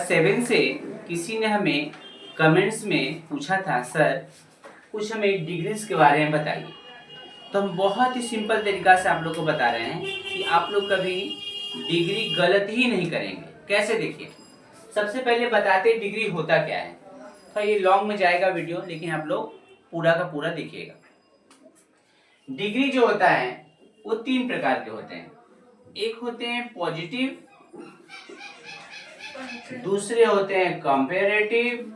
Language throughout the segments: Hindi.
7 से किसी ने हमें कमेंट्स में पूछा था, सर कुछ हमें डिग्रीज के बारे में बताइए। तो हम बहुत ही सिंपल तरीका से आप लोग को बता रहे हैं कि आप लोग कभी डिग्री गलत ही नहीं करेंगे। कैसे, देखिए सबसे पहले बताते हैं डिग्री होता क्या है। तो ये लॉन्ग में जाएगा वीडियो, लेकिन आप लोग पूरा का पूरा देखिएगा। डिग्री जो होता है वो 3 प्रकार के होते हैं। एक होते हैं पॉजिटिव, दूसरे होते हैं कंपैरेटिव,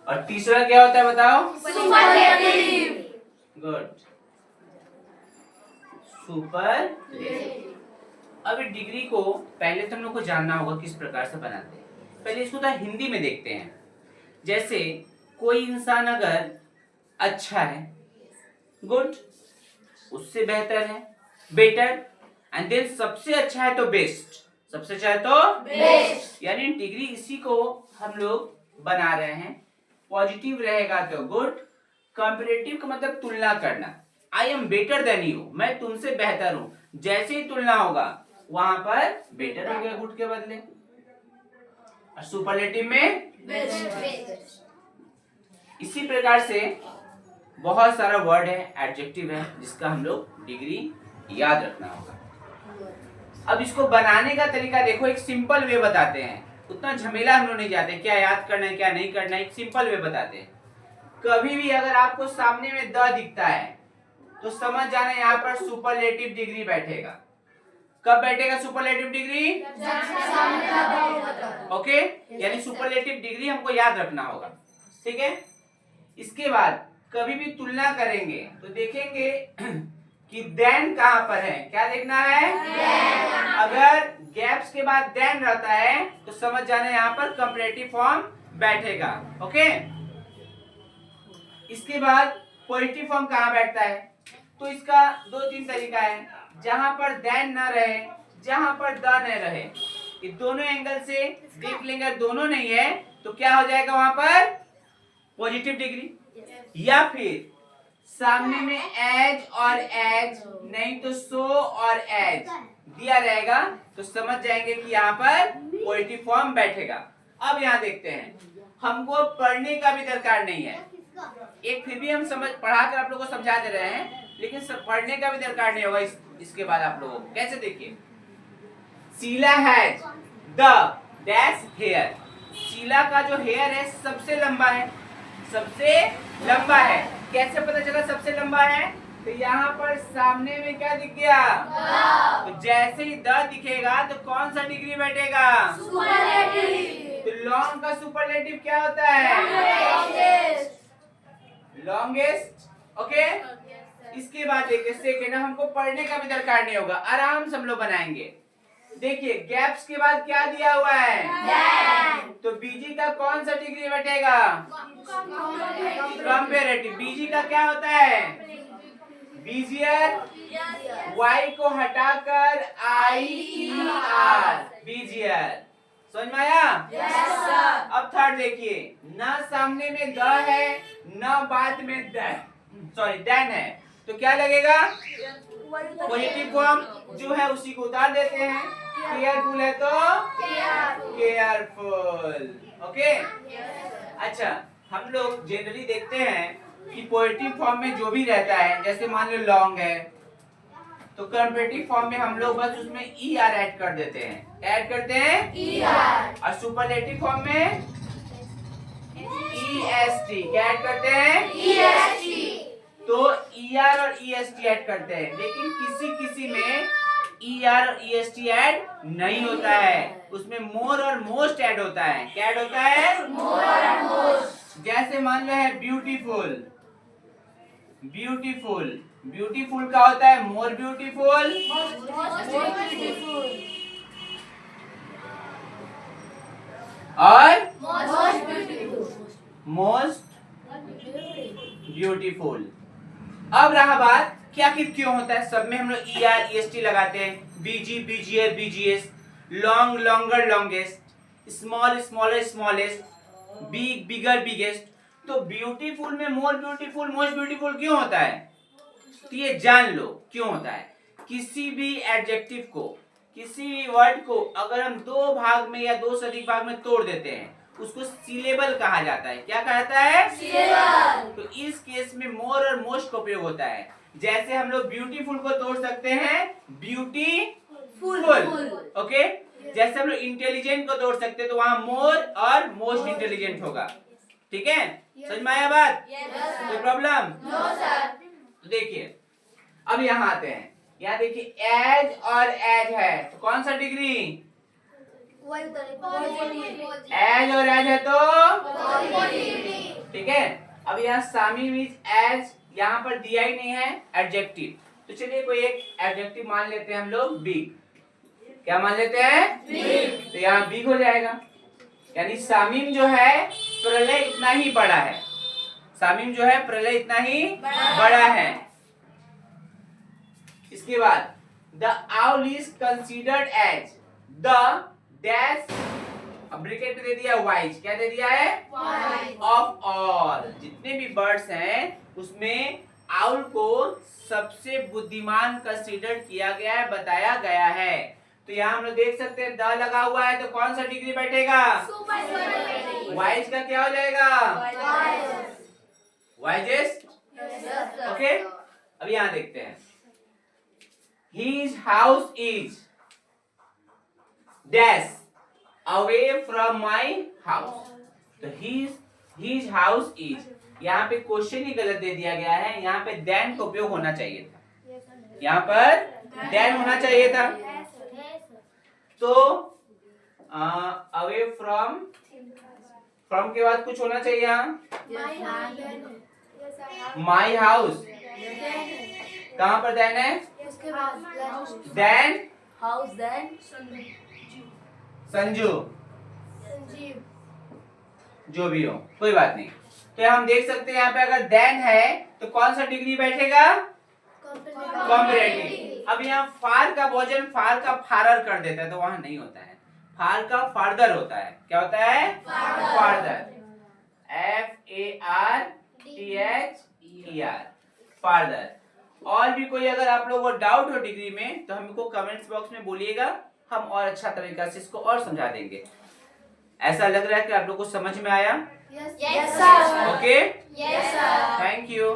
और तीसरा क्या होता है बताओ? सुपरलेटिव। Good, superlative. अब डिग्री को पहले तो हम लोग को जानना होगा किस प्रकार से बनाते हैं। पहले इसको तो हिंदी में देखते हैं। जैसे कोई इंसान अगर अच्छा है, गुड, उससे बेहतर है, बेटर, एंड देन सबसे अच्छा है तो बेस्ट, सबसे अच्छा है तो बेस्ट। यानी डिग्री इसी को हम लोग बना रहे हैं। पॉजिटिव रहेगा तो गुड, कंपैरेटिव का मतलब तुलना करना, I am better than you, मैं तुमसे बेहतर हूं। जैसे ही तुलना होगा वहां पर बेटर हो गया गुड के बदले। और सुपरलेटिव में बेस्ट। इसी प्रकार से बहुत सारा वर्ड है, एडजेक्टिव है, जिसका हम लोग डिग्री याद रखना होगा। अब इसको बनाने का तरीका देखो, एक सिंपल वे बताते हैं। उतना झमेला हम लोग नहीं जाते क्या याद करना है क्या नहीं करना है, एक सिंपल वे बताते हैं। कभी भी अगर आपको सामने में द दिखता है तो समझ जाना यहाँ पर सुपरलेटिव डिग्री बैठेगा। कब बैठेगा सुपरलेटिव डिग्री? ओके, यानी सुपरलेटिव डिग्री हमको याद रखना होगा, ठीक है। इसके बाद कभी भी तुलना करेंगे तो देखेंगे कि देन कहां पर है, क्या देखना है? अगर गैप्स के बाद देन रहता है तो समझ जाना यहाँ पर कंपैरेटिव फॉर्म बैठेगा। ओके, इसके बाद पॉजिटिव फॉर्म कहां बैठता है? तो इसका 2-3 तरीका है। जहां पर देन ना रहे, जहां पर द न रहे, ये दोनों एंगल से देख लेंगे। दोनों नहीं है तो क्या हो जाएगा वहां पर? Positive degree. या फिर सामने में एज और एज नहीं तो सो और एज दिया रहेगा तो समझ जाएंगे कि यहाँ पर पॉजिटिव फॉर्म बैठेगा। अब यहाँ देखते हैं, हमको पढ़ने का भी दरकार नहीं है। एक फिर भी हम समझ पढ़ाकर आप लोगों को समझा दे रहे हैं, लेकिन पढ़ने का भी दरकार नहीं होगा। इसके बाद आप लोगों को कैसे, देखिए, Sheela has the dash hair. Sheela का जो हेयर है सबसे लंबा है, सबसे लंबा है। कैसे पता चला सबसे लंबा है? तो यहाँ पर सामने में क्या दिख गया? तो जैसे ही द दिखेगा तो कौन सा डिग्री बैठेगा? सुपरलेटिव। तो लॉन्ग का सुपरलेटिव क्या होता है? लॉन्गेस्ट। ओके, इसके बाद देखिए सेकेंड, हमको पढ़ने का भी दरकार नहीं होगा, आराम से हम लोग बनाएंगे। देखिए गैप्स के बाद क्या दिया हुआ है? तो बीजी का कौन सा डिग्री बैठेगा? कंपैरेटिव। बीजी का क्या होता है? बीजियर। वाई को हटाकर IER, बीजियर। समझ में आया? अब थर्ड देखिए, ना सामने में द है ना बाद में देन है, तो क्या लगेगा? पॉजिटिव फॉर्म जो है उसी को उतार देते हैं। केयरफुल है तो केयरफुल। ओके, अच्छा, हम लोग जनरली देखते हैं कि पॉजिटिव फॉर्म में जो भी रहता है, जैसे मान लो लॉन्ग है तो कंपैरेटिव फॉर्म में हम लोग बस उसमें ER ऐड कर देते हैं। ऐड करते हैं ER। और सुपरलेटिव फॉर्म में EST। क्या ऐड करते हैं? EST। तो ER और EST ऐड करते हैं, लेकिन किसी किसी में ER और EST ऐड नहीं होता है, उसमें मोर और मोस्ट ऐड होता है। क्या ऐड होता है? मोर और मोस्ट। जैसे मान लो है ब्यूटीफुल, ब्यूटीफुल, ब्यूटीफुल का होता है मोर ब्यूटीफुल, और मोस्ट ब्यूटीफुल। अब रहा बात कि आखिर क्यों होता है। सब में हम लोग ER EST लगाते हैं, BG BGR BGS, long longer longest, small smaller smallest, big bigger biggest. तो ब्यूटीफुल में मोर ब्यूटीफुल मोस्ट ब्यूटीफुल क्यों होता है? तो ये जान लो क्यों होता है। किसी भी एडजेक्टिव को, किसी भी वर्ड को अगर हम दो भाग में या दो से अधिक भाग में तोड़ देते हैं उसको सिलेबल कहा जाता है। क्या कहता है? सिलेबल। तो इस केस में मोर और मोस्ट का उपयोग होता है। जैसे हम लोग ब्यूटीफुल को तोड़ सकते हैं ब्यूटीफुल, ओके। जैसे हम लोग इंटेलिजेंट को तोड़ सकते हैं तो वहां मोर और मोस्ट इंटेलिजेंट होगा। ठीक है, समझ में आया बात? कोई प्रॉब्लम? No sir. तो देखिए अब यहाँ आते हैं, यहाँ देखिए एज और एज है तो कौन सा डिग्री? एज और एज है तो ठीक है। अब यहाँ सामी मीन्स एज, यहाँ पर दिया ही नहीं है एडजेक्टिव, तो चलिए कोई एक एडजेक्टिव मान लेते हैं हम लोग बिग। क्या मान लेते हैं? बिग। तो यहाँ बिग हो जाएगा, यानी सामीम जो है प्रलय इतना ही बड़ा है। सामीम जो है प्रलय इतना ही बड़ा है। इसके बाद the owl is considered as the dash, अब ब्रैकेट में दे दिया वाइज, क्या दे दिया है? Of all. जितने भी बर्ड्स हैं उसमें आउल को सबसे बुद्धिमान कंसीडर किया गया है, बताया गया है। तो यहाँ हम लोग देख सकते हैं द लगा हुआ है तो कौन सा डिग्री बैठेगा? वाइज का क्या हो जाएगा? Wisest, okay. अब यहाँ देखते हैं His house is dash away from my house। तो his house is, यहाँ पे क्वेश्चन ही गलत दे दिया गया है, यहाँ पे देन का उपयोग होना चाहिए था, यहाँ पर देन होना चाहिए था। तो अवे फ्रॉम के बाद कुछ होना चाहिए यहाँ, माई हाउस, कहाँ पर देन है? देन हाउस, देन संजू, जो भी हो कोई बात नहीं। तो हम देख सकते हैं यहाँ पे अगर देन है तो कौन सा डिग्री बैठेगा? कॉम्पैरेटिव। अब यहाँ फार का भोजन फार का फारर कर देता है तो वहां नहीं होता है, फार का फार्दर होता है। क्या होता है? Farther, FARTHER, farther. और भी कोई अगर आप लोगों को डाउट हो डिग्री में तो हमको कमेंट्स बॉक्स में बोलिएगा, हम और अच्छा तरीका से इसको और समझा देंगे। ऐसा लग रहा है कि आप लोगों को समझ में आया? Yes sir. Okay, yes sir. Thank you.